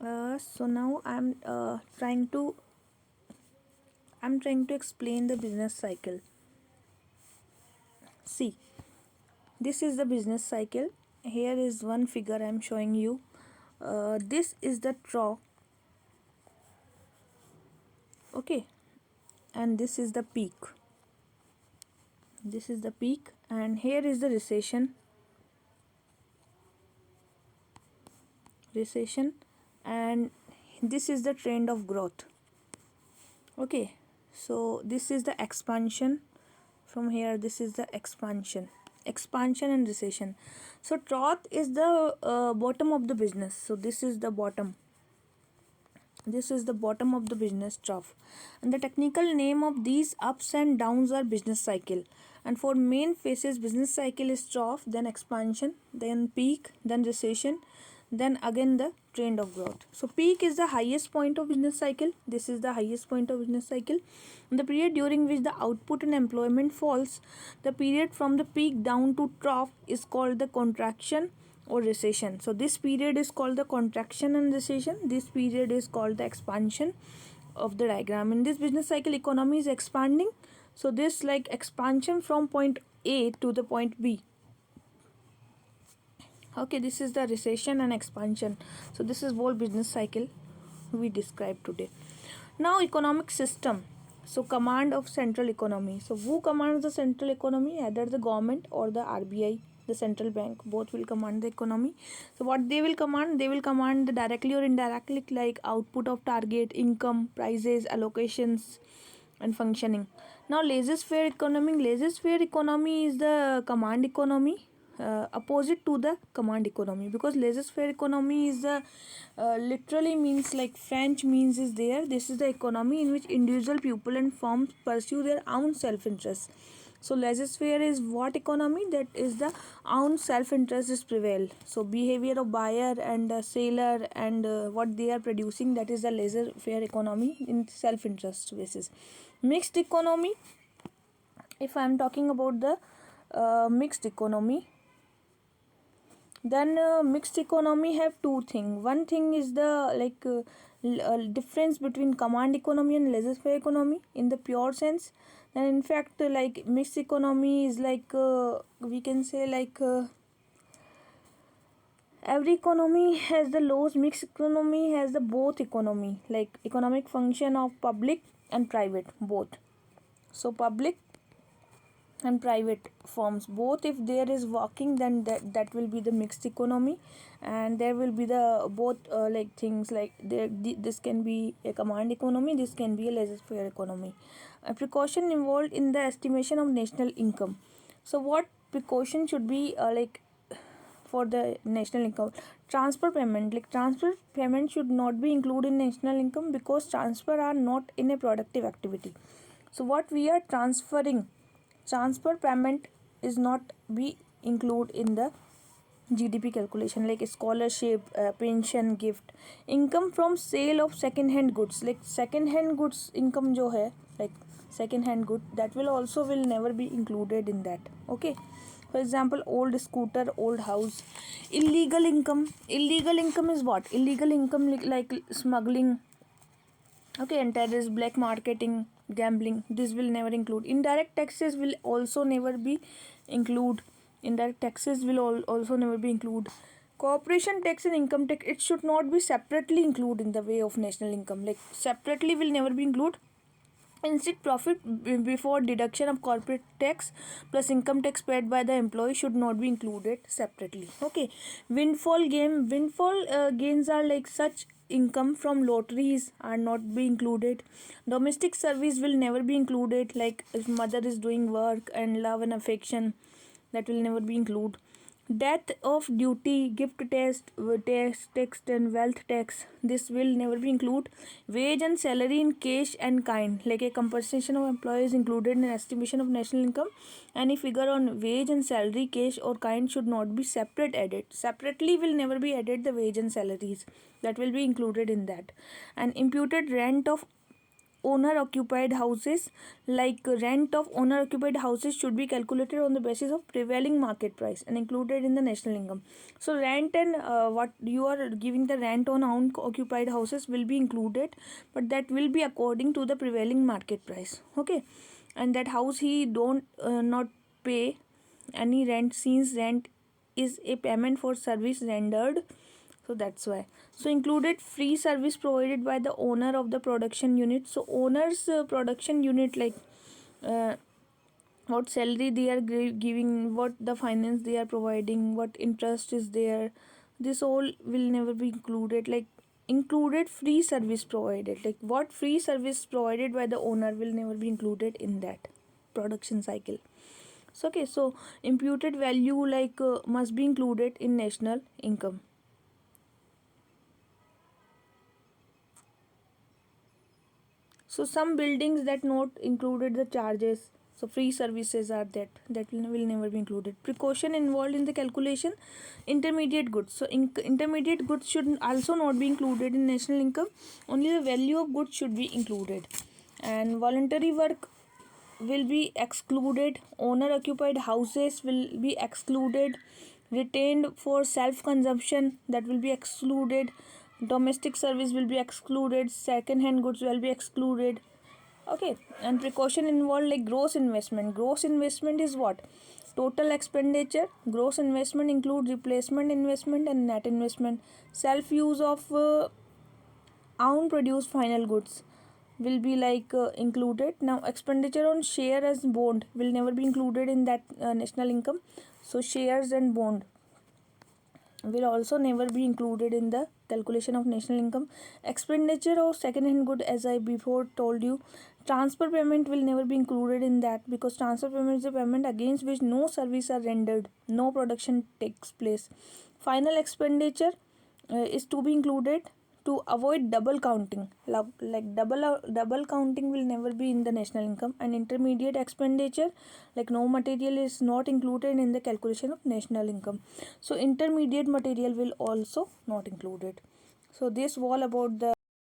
So now I'm trying to explain the business cycle. See, this is the business cycle. Here is one figure I'm showing you. This is the trough, okay, and this is the peak. This is the peak, and here is the recession, and this is the trend of growth. Okay, so this is the expansion. From here, this is the expansion and recession. So trough is the bottom of the business. So this is the bottom. This is the bottom of the business trough, and the technical name of these ups and downs are business cycle. And for main phases, business cycle is trough, then expansion, then peak, then recession, then again the trend of growth. So peak is the highest point of business cycle. This is the highest point of business cycle. The period during which the output and employment falls, the period from the peak down to trough is called the contraction or recession. So this period is called the contraction and recession. This period is called the expansion of the diagram. In this business cycle, economy is expanding. So this like expansion from point A to the point B. Okay, this is the recession and expansion. So this is whole business cycle we described today. Now economic system. So command of central economy. So who commands the central economy? Either the government or the RBI, the central bank. Both will command the economy. So what they will command? They will command directly or indirectly, like output of target, income, prices, allocations, and functioning. Now laissez-faire economy. Laissez-faire economy is the command economy, opposite to the command economy, because laissez-faire economy is the literally means like French means is there. This is the economy in which individual people and firms pursue their own self-interest. So laissez-faire is what economy? That is the own self-interest is prevail. So behavior of buyer and seller and what they are producing, that is the laissez-faire economy in self-interest basis. Mixed economy, if I am talking about the mixed economy, then mixed economy have two things. One thing is the difference between command economy and laissez-faire economy in the pure sense. And in fact, like mixed economy is like we can say like every economy has the laws. Mixed economy has the both economy, like economic function of public and private both. So public and private firms both, if there is working, then that will be the mixed economy. And there will be the both like things like this can be a command economy, this can be a laissez-faire economy. A precaution involved in the estimation of national income. So what precaution should be for the national income? Transfer payment, like transfer payment should not be included in national income, because transfer are not in a productive activity. So what we are transfer payment is not be include in the GDP calculation, like scholarship, pension, gift. Income from sale of second hand goods, like second hand goods income jo hai, like second hand good, that will never be included in that. Okay, for example, old scooter, old house. Illegal income is what? Illegal income like smuggling, okay, and terrorist, black marketing, gambling. This will never include. Indirect taxes will also never be include. Indirect taxes will also never be include. Corporation tax and income tax, it should not be separately include in the way of national income, like separately will never be include. Instead, profit before deduction of corporate tax plus income tax paid by the employee should not be included separately. Okay, windfall gains are like such income from lotteries are not be included. Domestic service will never be included, like if mother is doing work and love and affection, that will never be included. Death of duty, gift tax and wealth tax, this will never be included. Wage and salary in cash and kind, like a compensation of employees included in estimation of national income. Any figure on wage and salary, cash or kind should not be separately will never be added. The wage and salaries, that will be included in that. And imputed rent of owner occupied houses, like rent of owner occupied houses should be calculated on the basis of prevailing market price and included in the national income. So rent and what you are giving the rent on own occupied houses will be included, but that will be according to the prevailing market price. Okay, and that house he don't not pay any rent, since rent is a payment for service rendered, so that's why. So included free service provided by the owner of the production unit. So owner's production unit, like uh, what salary they are giving, what the finance they are providing, what interest is there, this all will never be included. Like included free service provided, like what free service provided by the owner will never be included in that production cycle. So okay, so imputed value, like must be included in national income. So some buildings that not included the charges, so free services are that will never be included. Precaution involved in the calculation. Intermediate goods, so intermediate goods should also not be included in national income. Only the value of goods should be included. And voluntary work will be excluded. Owner occupied houses will be excluded. Retained for self consumption, that will be excluded. Domestic service will be excluded. Second hand goods will be excluded. Okay, and precaution involved, like gross investment. Gross investment is what? Total expenditure. Gross investment include replacement investment and net investment. Self use of own produced final goods will be like included. Now expenditure on share as bond will never be included in that national income. So shares and bond will also never be included in the calculation of national income. Expenditure of second hand good, as I before told you. Transfer payment will never be included in that, because transfer payment is a payment against which no service are rendered, no production takes place. Final expenditure is to be included to avoid double counting. Like double counting will never be in the national income. And intermediate expenditure, like no material is not included in the calculation of national income. So intermediate material will also not included. So this all about the